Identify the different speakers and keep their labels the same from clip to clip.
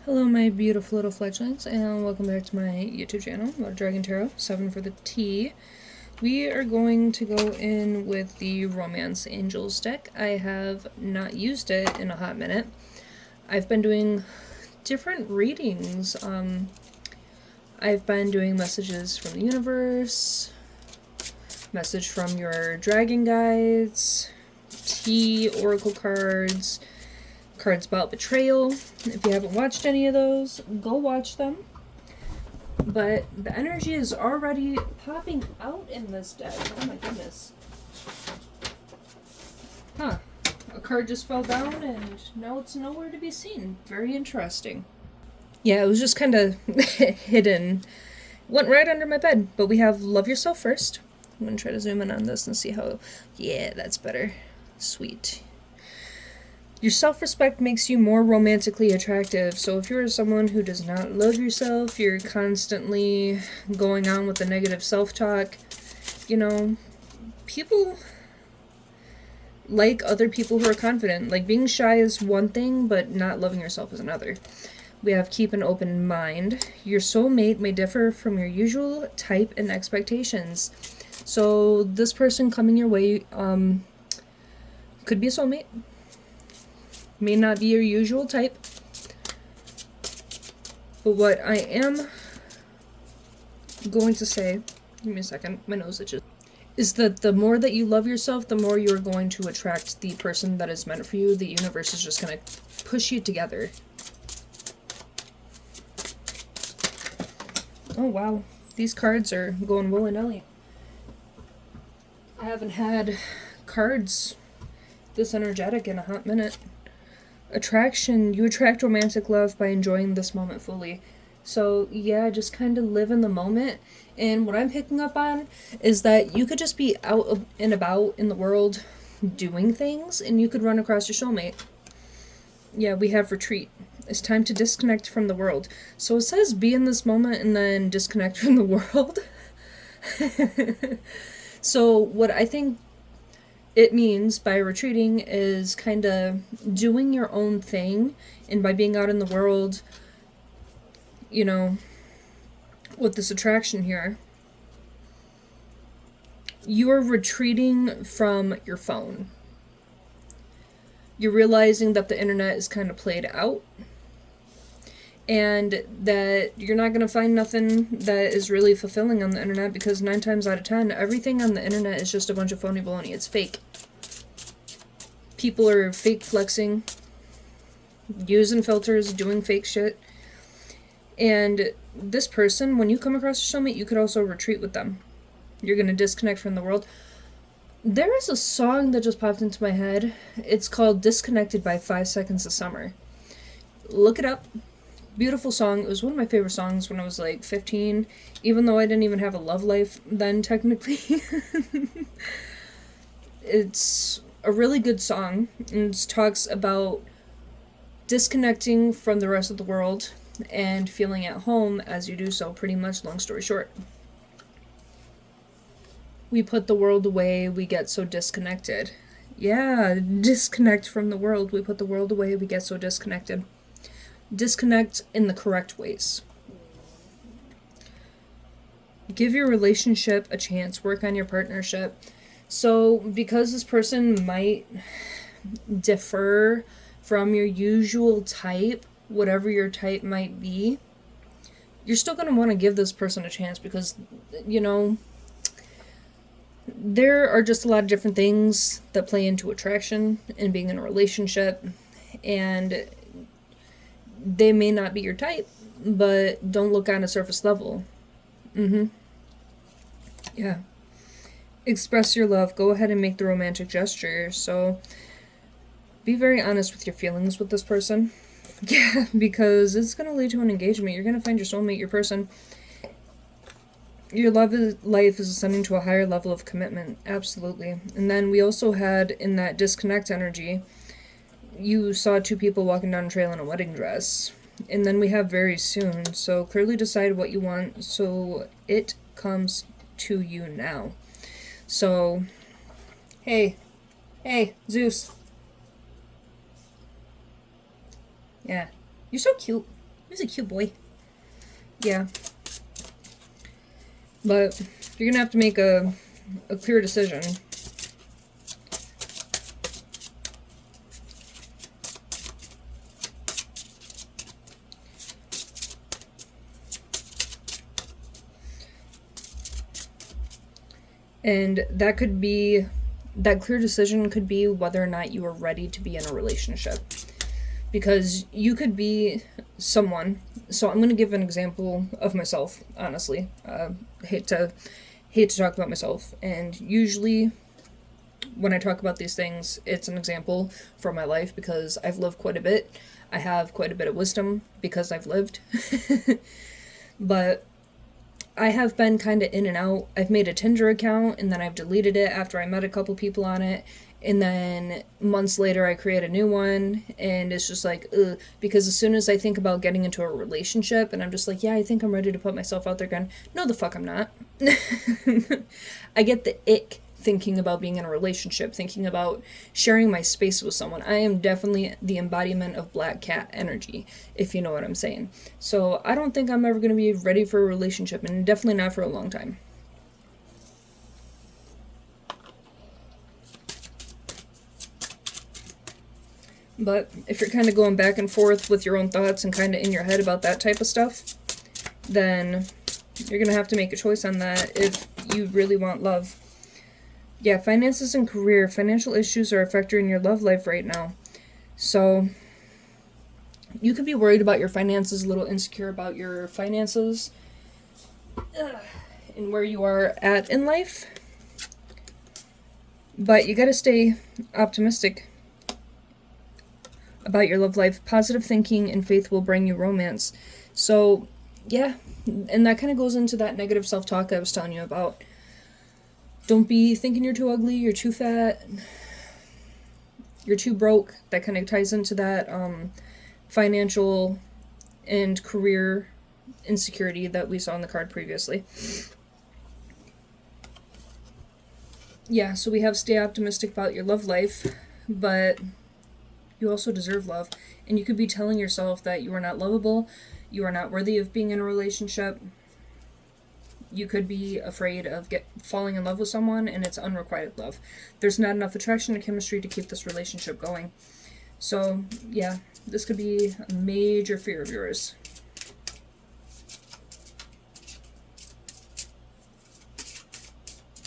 Speaker 1: Hello my beautiful little fledglings, and welcome back to my YouTube channel, Water Dragon Tarot, 7 for the T. We are going to go in with the Romance Angels deck. I have not used it in a hot minute. I've been doing different readings. I've been doing messages from the universe, message from your dragon guides, T oracle cards, cards about betrayal. If you haven't watched any of those, go watch them. But the energy is already popping out in this deck. Oh my goodness. Huh. A card just fell down and now it's nowhere to be seen. Very interesting. Yeah, it was just kind of hidden. Went right under my bed. But we have Love Yourself First. I'm going to try to zoom in on this and see how... Yeah, that's better. Sweet. Your self-respect makes you more romantically attractive, so if you're someone who does not love yourself, you're constantly going on with the negative self-talk, you know, people like other people who are confident. Like, being shy is one thing, but not loving yourself is another. We have keep an open mind. Your soulmate may differ from your usual type and expectations. So this person coming your way could be a soulmate. May not be your usual type, but what I am going to say, give me a second, my nose itches, is that the more that you love yourself, the more you're going to attract the person that is meant for you. The universe is just going to push you together. Oh wow, these cards are going willy-nilly. I haven't had cards this energetic in a hot minute. Attraction, you attract romantic love by enjoying this moment fully. So yeah, just kind of live in the moment. And what I'm picking up on is that you could just be out and about in the world doing things and you could run across your soulmate. Yeah, we have retreat. It's time to disconnect from the world. So it says be in this moment and then disconnect from the world. So what I think it means by retreating is kind of doing your own thing, and by being out in the world, you know, with this attraction here, you are retreating from your phone. You're realizing that the internet is kind of played out, and that you're not going to find nothing that is really fulfilling on the internet, because 9 times out of 10, everything on the internet is just a bunch of phony baloney. It's fake. People are fake flexing, using filters, doing fake shit. And this person, when you come across your soulmate, you could also retreat with them. You're going to disconnect from the world. There is a song that just popped into my head. It's called Disconnected by 5 Seconds of Summer. Look it up. Beautiful song. It was one of my favorite songs when I was like 15, even though I didn't even have a love life then, technically. It's a really good song, and it talks about disconnecting from the rest of the world and feeling at home as you do so, pretty much, long story short. We put the world away, we get so disconnected. Yeah, disconnect from the world. We put the world away, we get so disconnected. Disconnect in the correct ways. Give your relationship a chance. Work on your partnership. So, because this person might differ from your usual type, whatever your type might be, you're still going to want to give this person a chance, because, you know, there are just a lot of different things that play into attraction and being in a relationship, and they may not be your type, but don't look on a surface level. Yeah. Express your love. Go ahead and make the romantic gesture. So be very honest with your feelings with this person. Yeah, because it's going to lead to an engagement. You're going to find your soulmate, your person. Your life is ascending to a higher level of commitment. Absolutely. And then we also had, in that disconnect energy, you saw 2 people walking down a trail in a wedding dress. And then we have very soon. So clearly decide what you want so it comes to you now. So, hey, Zeus. Yeah, you're so cute. He's a cute boy. Yeah. But you're gonna have to make a clear decision. And that clear decision could be whether or not you are ready to be in a relationship. Because you could be someone. So I'm going to give an example of myself, honestly. Hate to talk about myself. And usually when I talk about these things, it's an example from my life because I've lived quite a bit. I have quite a bit of wisdom because I've lived. But I have been kind of in and out. I've made a Tinder account and then I've deleted it after I met a couple people on it. And then months later I create a new one and it's just like, ugh. Because as soon as I think about getting into a relationship and I'm just like, yeah, I think I'm ready to put myself out there again. No, the fuck I'm not. I get the ick thinking about being in a relationship, thinking about sharing my space with someone. I am definitely the embodiment of black cat energy, if you know what I'm saying. So I don't think I'm ever going to be ready for a relationship, and definitely not for a long time. But if you're kind of going back and forth with your own thoughts and kind of in your head about that type of stuff, then you're going to have to make a choice on that if you really want love. Yeah, finances and career. Financial issues are a factor in your love life right now. So you could be worried about your finances, a little insecure about your finances, and where you are at in life. But you gotta stay optimistic about your love life. Positive thinking and faith will bring you romance. So, yeah, and that kind of goes into that negative self-talk I was telling you about. Don't be thinking you're too ugly, you're too fat, you're too broke. That kind of ties into that financial and career insecurity that we saw in the card previously. Yeah, so we have stay optimistic about your love life, but you also deserve love. And you could be telling yourself that you are not lovable, you are not worthy of being in a relationship. You could be afraid of falling in love with someone and it's unrequited love. There's not enough attraction and chemistry to keep this relationship going. So, yeah, this could be a major fear of yours.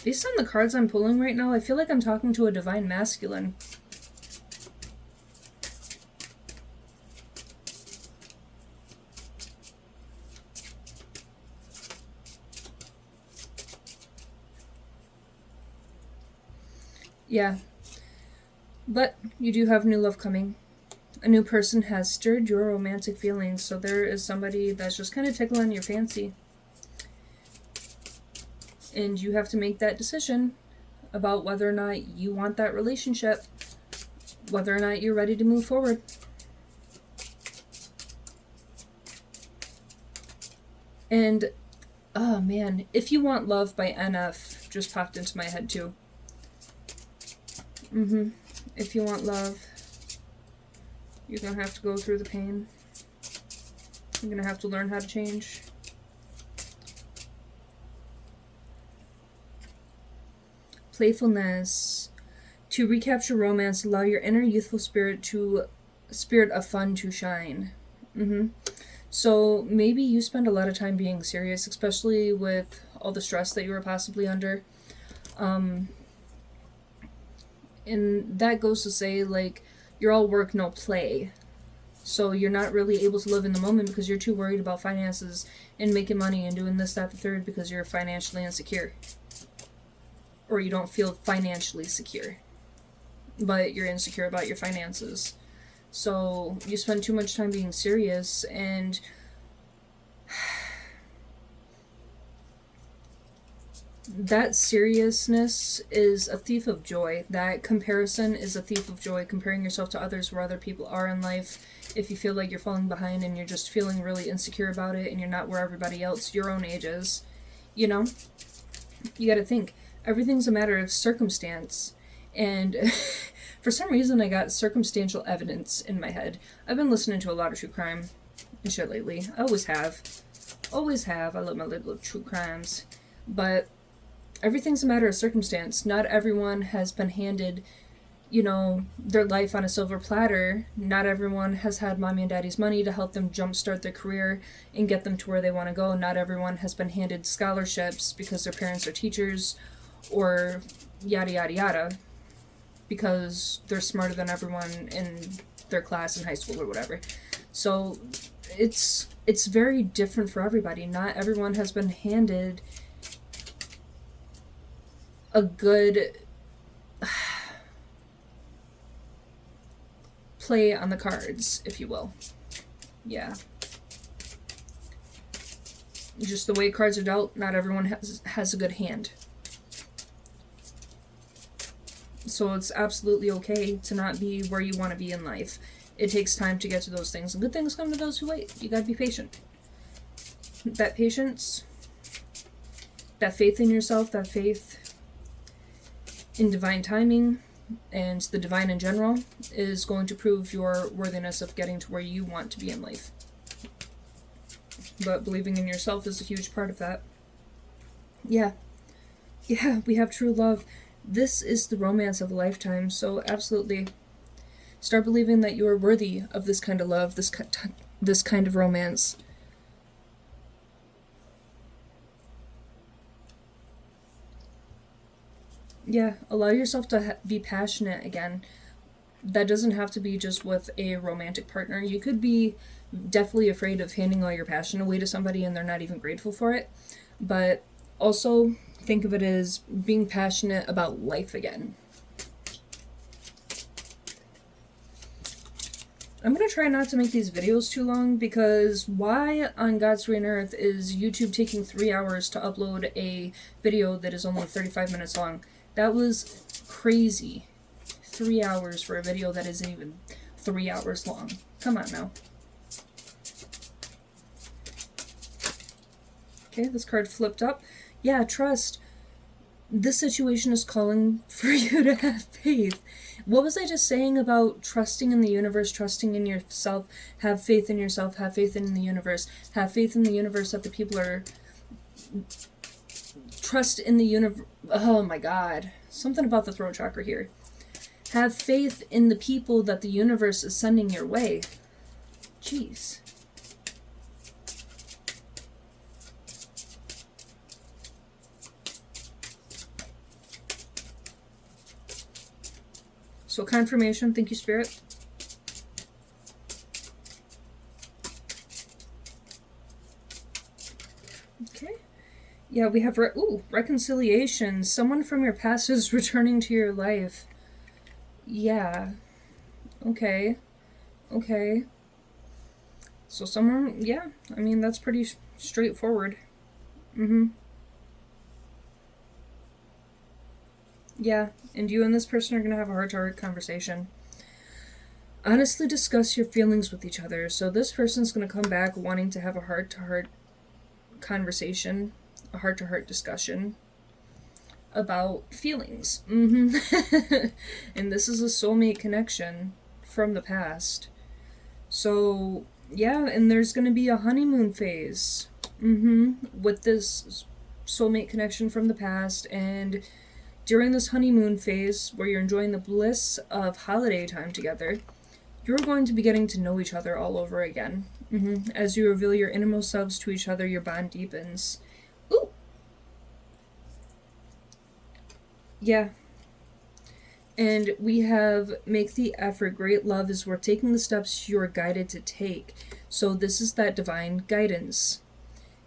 Speaker 1: Based on the cards I'm pulling right now, I feel like I'm talking to a divine masculine. Yeah. But you do have new love coming. A new person has stirred your romantic feelings, so there is somebody that's just kind of tickling your fancy. And you have to make that decision about whether or not you want that relationship, whether or not you're ready to move forward. And, oh man, If You Want Love by NF just popped into my head too. If you want love, you're going to have to go through the pain. You're going to have to learn how to change. Playfulness. To recapture romance, allow your inner youthful spirit of fun to shine. So maybe you spend a lot of time being serious, especially with all the stress that you were possibly under. And that goes to say, like, you're all work, no play. So you're not really able to live in the moment because you're too worried about finances and making money and doing this, that, the third because you're financially insecure. Or you don't feel financially secure. But you're insecure about your finances. So you spend too much time being serious, and that seriousness is a thief of joy. That comparison is a thief of joy. Comparing yourself to others where other people are in life. If you feel like you're falling behind and you're just feeling really insecure about it and you're not where everybody else your own age is, you know? You gotta think. Everything's a matter of circumstance. And for some reason I got circumstantial evidence in my head. I've been listening to a lot of true crime and shit lately. I always have. Always have. I love my little true crimes. But everything's a matter of circumstance. Not everyone has been handed, you know, their life on a silver platter. Not everyone has had mommy and daddy's money to help them jumpstart their career and get them to where they want to go. Not everyone has been handed scholarships because their parents are teachers, or yada yada yada, because they're smarter than everyone in their class in high school or whatever. So it's very different for everybody. Not everyone has been handed a good play on the cards, if you will. Yeah. Just the way cards are dealt, not everyone has a good hand. So it's absolutely okay to not be where you want to be in life. It takes time to get to those things. And good things come to those who wait. You gotta be patient. That patience, that faith in yourself, that faith in divine timing, and the divine in general, is going to prove your worthiness of getting to where you want to be in life. But believing in yourself is a huge part of that. Yeah. Yeah, we have true love. This is the romance of a lifetime, so absolutely start believing that you are worthy of this kind of love, this kind of romance. Yeah, allow yourself to be passionate again. That doesn't have to be just with a romantic partner. You could be definitely afraid of handing all your passion away to somebody and they're not even grateful for it. But also think of it as being passionate about life again. I'm going to try not to make these videos too long, because why on God's green earth is YouTube taking 3 hours to upload a video that is only 35 minutes long? That was crazy. 3 hours for a video that isn't even 3 hours long. Come on now. Okay, this card flipped up. Yeah, trust. This situation is calling for you to have faith. What was I just saying about trusting in the universe, trusting in yourself? Have faith in yourself, have faith in the universe. Have faith in the universe that the people are... Trust in the universe... Oh my god. Something about the throat chakra here. Have faith in the people that the universe is sending your way. Jeez. So confirmation, thank you, Spirit. Okay. Yeah, we have reconciliation. Someone from your past is returning to your life. Yeah. Okay. Okay. So someone, yeah, I mean, that's pretty straightforward. Yeah, and you and this person are going to have a heart-to-heart conversation. Honestly discuss your feelings with each other. So this person's going to come back wanting to have a heart-to-heart conversation, a heart-to-heart discussion about feelings. And this is a soulmate connection from the past. So, yeah, and there's going to be a honeymoon phase with this soulmate connection from the past. And during this honeymoon phase, where you're enjoying the bliss of holiday time together, you're going to be getting to know each other all over again. As you reveal your innermost selves to each other, your bond deepens. Ooh! Yeah. And we have make the effort. Great love is worth taking the steps you are guided to take. So this is that divine guidance.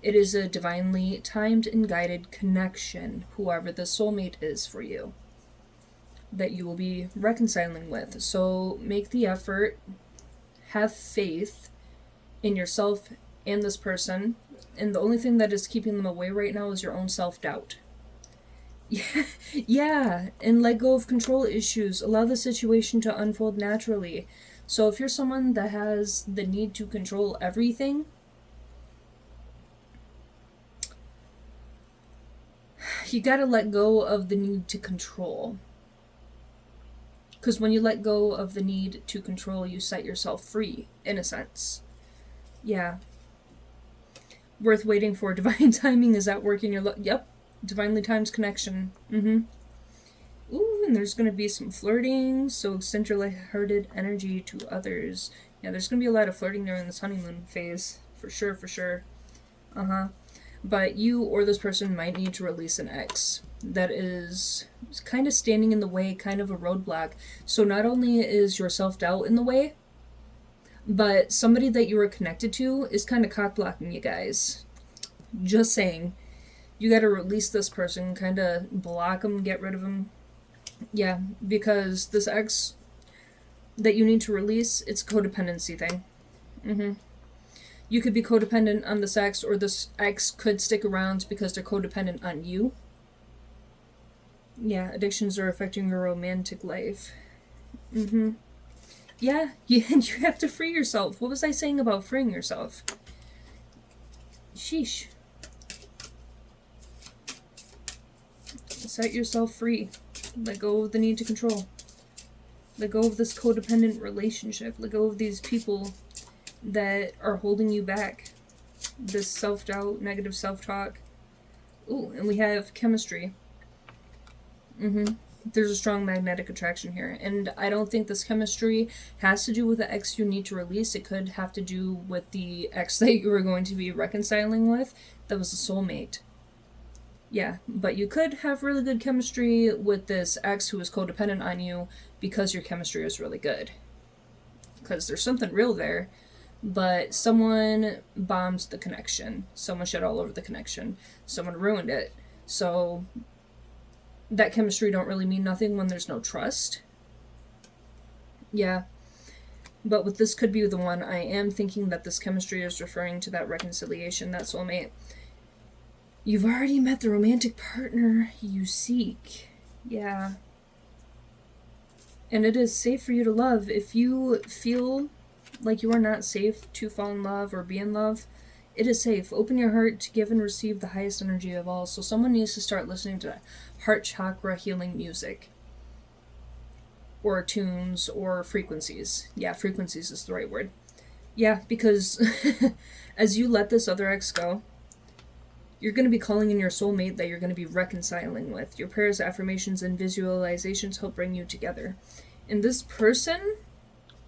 Speaker 1: It is a divinely timed and guided connection, whoever the soulmate is for you, that you will be reconciling with. So make the effort, have faith in yourself and this person, and the only thing that is keeping them away right now is your own self-doubt. Yeah, and let go of control issues. Allow the situation to unfold naturally. So if you're someone that has the need to control everything, you gotta let go of the need to control. Because when you let go of the need to control, you set yourself free, in a sense. Yeah. Worth waiting for. Divine timing is at work in your yep. Divinely timed connection. Mm-hmm. Ooh, and there's going to be some flirting, so extend your lighthearted energy to others. Yeah, there's going to be a lot of flirting during this honeymoon phase. For sure, for sure. Uh-huh. But you or this person might need to release an ex that is kind of standing in the way, kind of a roadblock. So not only is your self-doubt in the way, but somebody that you were connected to is kind of cock-blocking you guys. Just saying. You gotta release this person, kind of block them, get rid of them. Yeah, because this ex that you need to release, it's a codependency thing. Mm-hmm. You could be codependent on this ex, or this ex could stick around because they're codependent on you. Yeah, addictions are affecting your romantic life. Mm-hmm. Yeah, you have to free yourself. What was I saying about freeing yourself? Sheesh. Set yourself free. Let go of the need to control. Let go of this codependent relationship. Let go of these people that are holding you back. This self-doubt, negative self-talk. Ooh, and we have chemistry. Mm-hmm. There's a strong magnetic attraction here. And I don't think this chemistry has to do with the ex you need to release. It could have to do with the ex that you were going to be reconciling with. That was a soulmate. Yeah, but you could have really good chemistry with this ex who is codependent on you because your chemistry is really good. Because there's something real there, but someone bombed the connection. Someone shit all over the connection. Someone ruined it. So that chemistry don't really mean nothing when there's no trust. Yeah. But with this could be the one, I am thinking that this chemistry is referring to that reconciliation, that soulmate. You've already met the romantic partner you seek. Yeah. And it is safe for you to love. If you feel like you are not safe to fall in love or be in love, it is safe. Open your heart to give and receive the highest energy of all. So someone needs to start listening to heart chakra healing music. Or tunes or frequencies. Yeah, frequencies is the right word. Yeah, because as you let this other ex go, you're going to be calling in your soulmate that you're going to be reconciling with. Your prayers, affirmations, and visualizations help bring you together. And this person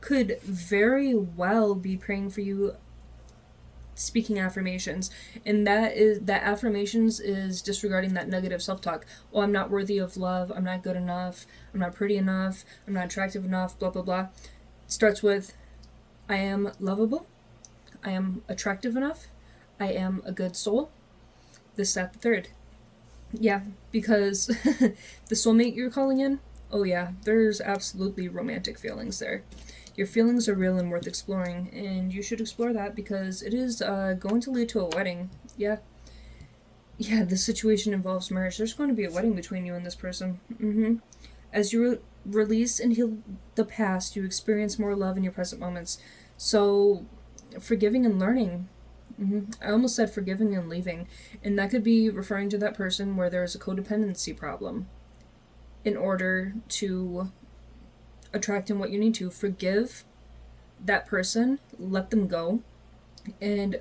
Speaker 1: could very well be praying for you, speaking affirmations. And that affirmations is disregarding that negative self-talk. Oh, I'm not worthy of love. I'm not good enough. I'm not pretty enough. I'm not attractive enough. Blah, blah, blah. It starts with, I am lovable. I am attractive enough. I am a good soul. This, that, the third. Yeah, because the soulmate you're calling in, oh yeah, there's absolutely romantic feelings there. Your feelings are real and worth exploring, and you should explore that because it is going to lead to a wedding. Yeah. Yeah, this situation involves marriage. There's going to be a wedding between you and this person. Mm-hmm. As you release and heal the past, you experience more love in your present moments. So, forgiving and learning. Mm-hmm. I almost said forgiving and leaving, and that could be referring to that person where there is a codependency problem. In order to attract in what you need to, forgive that person, let them go, and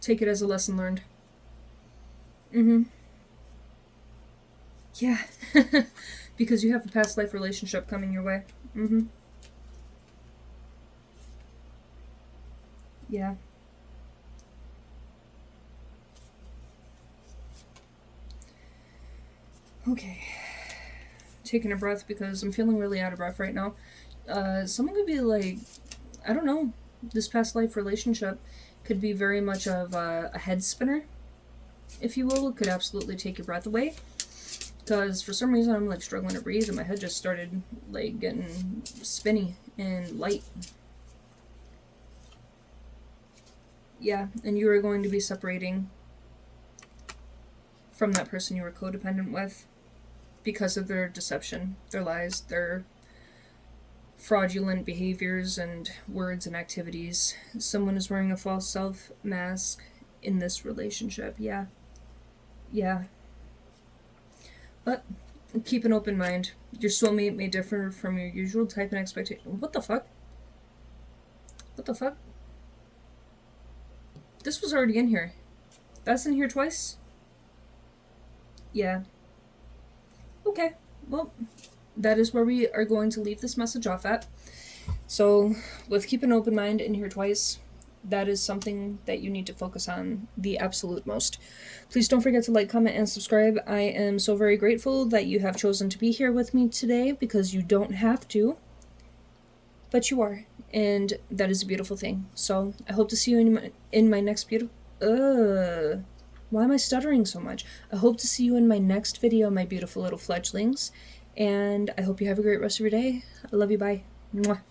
Speaker 1: take it as a lesson learned. Mm-hmm. Yeah. Because you have a past life relationship coming your way. Mm-hmm. Yeah. Okay. Taking a breath because I'm feeling really out of breath right now. Someone could be like, I don't know, this past life relationship could be very much of a head spinner, if you will. It could absolutely take your breath away. Because for some reason I'm like struggling to breathe and my head just started like getting spinny and light. Yeah, and you are going to be separating from that person you were codependent with because of their deception, their lies, their fraudulent behaviors and words and activities. Someone is wearing a false self mask in this relationship. Yeah. Yeah. But keep an open mind. Your soulmate may differ from your usual type and expectation. What the fuck? What the fuck? This was already in here. That's in here twice? Yeah. Okay, well, that is where we are going to leave this message off at. So, with keep an open mind in here twice, that is something that you need to focus on the absolute most. Please don't forget to like, comment, and subscribe. I am so very grateful that you have chosen to be here with me today, because you don't have to, but you are, and that is a beautiful thing. So I hope to see you in my next beautiful... Why am I stuttering so much? I hope to see you in my next video, my beautiful little fledglings, and I hope you have a great rest of your day. I love you, bye. Mwah.